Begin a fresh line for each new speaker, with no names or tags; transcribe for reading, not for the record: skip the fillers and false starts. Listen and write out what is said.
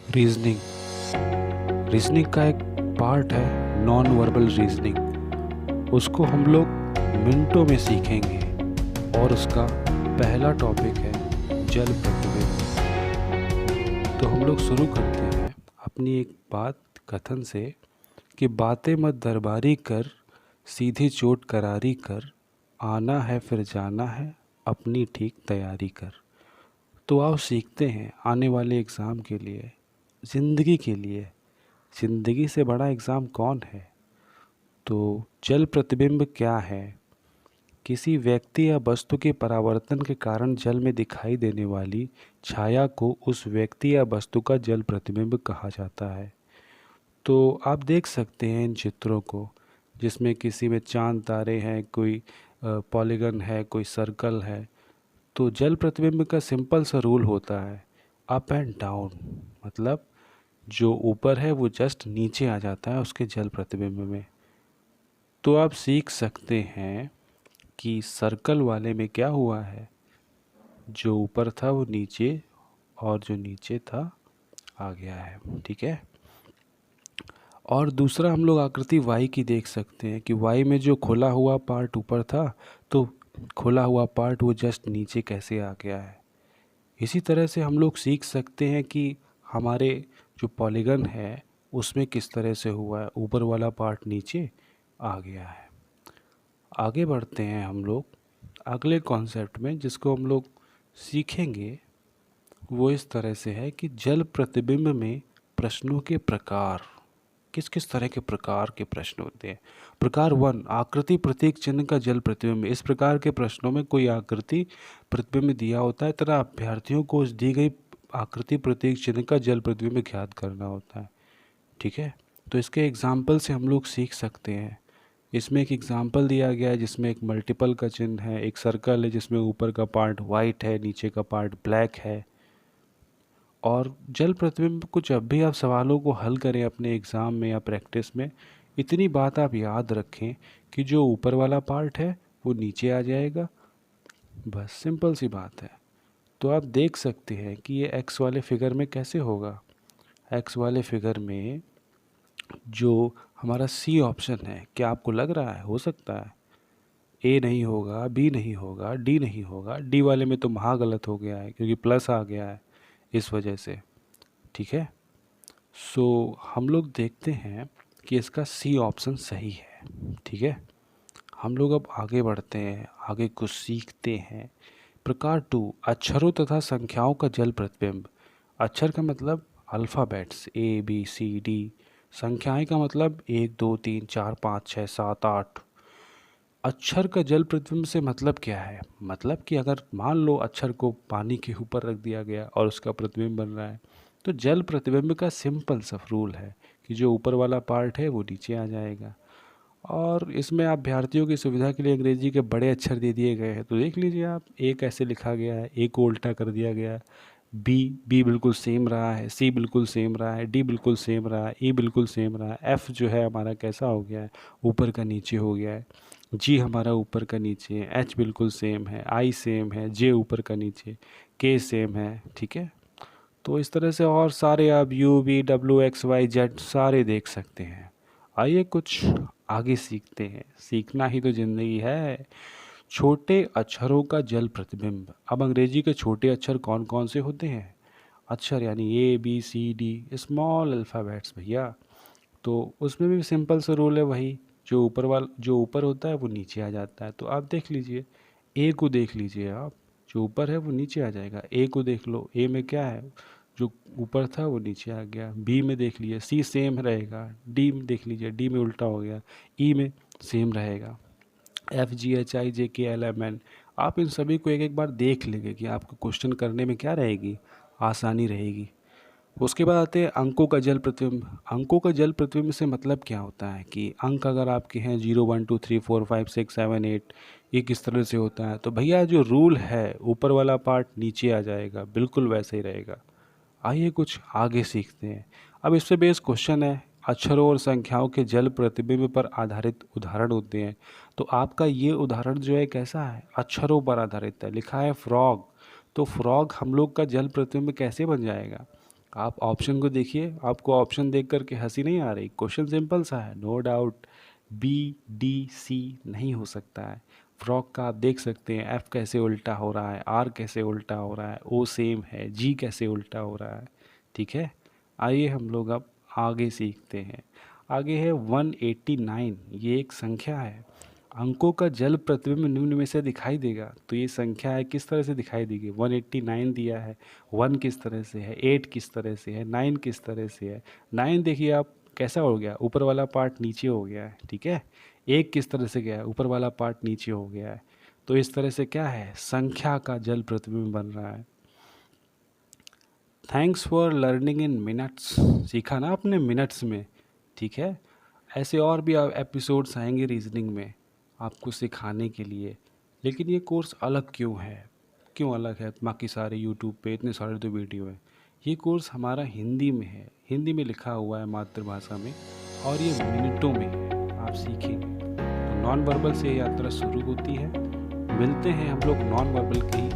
Reasoning reasoning का एक part है नॉन वर्बल रीजनिंग। उसको हम लोग मिनटों में सीखेंगे और उसका पहला टॉपिक है जल प्रतिबिंब। तो हम लोग शुरू करते हैं अपनी एक बात कथन से कि बातें मत दरबारी कर, सीधी चोट करारी कर, आना है फिर जाना है, अपनी ठीक तैयारी कर। तो आओ सीखते हैं आने वाले एग्ज़ाम के लिए, ज़िंदगी के लिए। ज़िंदगी से बड़ा एग्ज़ाम कौन है? तो जल प्रतिबिंब क्या है? किसी व्यक्ति या वस्तु के परावर्तन के कारण जल में दिखाई देने वाली छाया को उस व्यक्ति या वस्तु का जल प्रतिबिंब कहा जाता है। तो आप देख सकते हैं इन चित्रों को, जिसमें किसी में चांद तारे हैं, कोई पॉलीगन है, कोई सर्कल है। तो जल प्रतिबिंब का सिंपल सा रूल होता है अप एंड डाउन, मतलब जो ऊपर है वो जस्ट नीचे आ जाता है उसके जल प्रतिबिंब में। तो आप सीख सकते हैं कि सर्कल वाले में क्या हुआ है, जो ऊपर था वो नीचे और जो नीचे था आ गया है। ठीक है। और दूसरा हम लोग आकृति वाई की देख सकते हैं कि वाई में जो खुला हुआ पार्ट ऊपर था, तो खुला हुआ पार्ट वो जस्ट नीचे कैसे आ गया है। इसी तरह से हम लोग सीख सकते हैं कि हमारे जो पॉलीगन है उसमें किस तरह से हुआ है, ऊपर वाला पार्ट नीचे आ गया है। आगे बढ़ते हैं हम लोग अगले कॉन्सेप्ट में, जिसको हम लोग सीखेंगे। वो इस तरह से है कि जल प्रतिबिंब में प्रश्नों के प्रकार, किस किस तरह के प्रकार के प्रश्न होते हैं। प्रकार 1, आकृति प्रतीक चिन्ह का जल प्रतिबिंब। इस प्रकार के प्रश्नों में कोई आकृति प्रतिबिंब दिया होता है, तथा अभ्यर्थियों को उस दी गई आकृति प्रतीक चिन्ह का जल प्रतिबिंब ज्ञात करना होता है। ठीक है। तो इसके एग्जाम्पल से हम लोग सीख सकते हैं। इसमें एक एग्जाम्पल दिया गया है जिसमें एक मल्टीपल का चिन्ह है, एक सर्कल है जिसमें ऊपर का पार्ट वाइट है, नीचे का पार्ट ब्लैक है। और जल प्रतिबिंब को जब भी आप सवालों को हल करें अपने एग्ज़ाम में या प्रैक्टिस में, इतनी बात आप याद रखें कि जो ऊपर वाला पार्ट है वो नीचे आ जाएगा। बस सिंपल सी बात है। तो आप देख सकते हैं कि ये एक्स वाले फिगर में कैसे होगा। एक्स वाले फिगर में जो हमारा सी ऑप्शन है, क्या आपको लग रहा है हो सकता है ए नहीं होगा, बी नहीं होगा, डी नहीं होगा। डी वाले में तो महा गलत हो गया है क्योंकि प्लस आ गया है इस वजह से। ठीक है। सो हम लोग देखते हैं कि इसका सी ऑप्शन सही है। ठीक है। हम लोग अब आगे बढ़ते हैं, आगे कुछ सीखते हैं। प्रकार 2, अक्षरों तथा संख्याओं का जल प्रतिबिंब। अक्षर का मतलब alphabets A B C D. संख्याएं का मतलब 1 2 3 4 5 6 7 8। अक्षर का जल प्रतिबिंब से मतलब क्या है? मतलब कि अगर मान लो अक्षर को पानी के ऊपर रख दिया गया और उसका प्रतिबिंब बन रहा है, तो जल प्रतिबिंब का सिंपल सा रूल है कि जो ऊपर वाला पार्ट है वो नीचे आ जाएगा। और इसमें अभ्यर्थियों की सुविधा के लिए अंग्रेजी के बड़े अक्षर दे दिए गए हैं। तो देख लीजिए आप, ए कैसे लिखा गया है, ए को उल्टा कर दिया गया है। बी बिल्कुल सेम रहा है, सी बिल्कुल सेम रहा है, डी बिल्कुल सेम रहा है, ई बिल्कुल सेम रहा है। एफ जो है हमारा कैसा हो गया है, ऊपर का नीचे हो गया है। जी हमारा ऊपर का नीचे है, एच बिल्कुल सेम है, आई सेम है, जे ऊपर का नीचे, के सेम है। ठीक है। तो इस तरह से और सारे आप U V W X Y Z सारे देख सकते हैं। आइए कुछ आगे सीखते हैं, सीखना ही तो ज़िंदगी है। छोटे अक्षरों का जल प्रतिबिंब। अब अंग्रेजी के छोटे अक्षर कौन कौन से होते हैं? अक्षर यानी A B C D, small alphabets भैया। तो उसमें भी सिंपल सा रूल है वही, जो ऊपर होता है वो नीचे आ जाता है। तो आप देख लीजिए, ए को देख लीजिए आप, जो ऊपर है वो नीचे आ जाएगा। ए को देख लो, ए में क्या है, जो ऊपर था वो नीचे आ गया। बी में देख लीजिए सी सेम रहेगा। डी में देख लीजिए डी में उल्टा हो गया। ई में सेम रहेगा। एफ जी एच आई जे के एल एम एन। आप इन सभी को एक एक बार देख लेंगे कि आपको क्वेश्चन करने में क्या रहेगी, आसानी रहेगी। उसके बाद आते हैं अंकों का जल प्रतिबिंब। अंकों का जल प्रतिबिंब से मतलब क्या होता है कि अंक अगर आपके हैं 0 1 2 3 4 5 6 7 8, ये किस तरह से होता है? तो भैया जो रूल है, ऊपर वाला पार्ट नीचे आ जाएगा, बिल्कुल वैसे ही रहेगा। आइए कुछ आगे सीखते हैं। अब इससे बेस क्वेश्चन है, अक्षरों और संख्याओं के जल प्रतिबिंब पर आधारित उदाहरण होते हैं। तो आपका ये उदाहरण जो है कैसा है, अक्षरों पर आधारित है। लिखा है फ्रॉग, तो फ्रॉग हम लोग का जल प्रतिबिंब कैसे बन जाएगा? आप ऑप्शन को देखिए, आपको ऑप्शन देख कर के हंसी नहीं आ रही? क्वेश्चन सिंपल सा है, no doubt. B D C नहीं हो सकता है। फ्रॉक का आप देख सकते हैं, एफ कैसे उल्टा हो रहा है, आर कैसे उल्टा हो रहा है, ओ सेम है, जी कैसे उल्टा हो रहा है। ठीक है, आइए हम लोग अब आगे सीखते हैं। आगे है 189, ये एक संख्या है। अंकों का जल प्रतिबिंब निम्न में से दिखाई देगा। तो ये संख्या है, किस तरह से दिखाई देगी? 189 दिया है, 1 किस तरह से है, 8 किस तरह से है, 9 किस तरह से है। 9 देखिए आप कैसा हो गया, ऊपर वाला पार्ट नीचे हो गया है। ठीक है, 1 किस तरह से गया है, ऊपर वाला पार्ट नीचे हो गया है। तो इस तरह से क्या है, संख्या का जल प्रतिबिंब बन रहा है। Thanks for learning in minutes, सीखा ना आपने मिनट्स में। ठीक है, ऐसे और भी एपिसोड्स आएंगे रीजनिंग में आपको सिखाने के लिए। लेकिन ये कोर्स अलग क्यों है, क्यों अलग है? बाकी सारे यूट्यूब पे इतने सारे तो वीडियो हैं। ये कोर्स हमारा हिंदी में है, हिंदी में लिखा हुआ है, मातृभाषा में, और ये मिनटों में है, आप सीखेंगे। तो नॉन वर्बल से यात्रा शुरू होती है। मिलते हैं हम लोग नॉन वर्बल की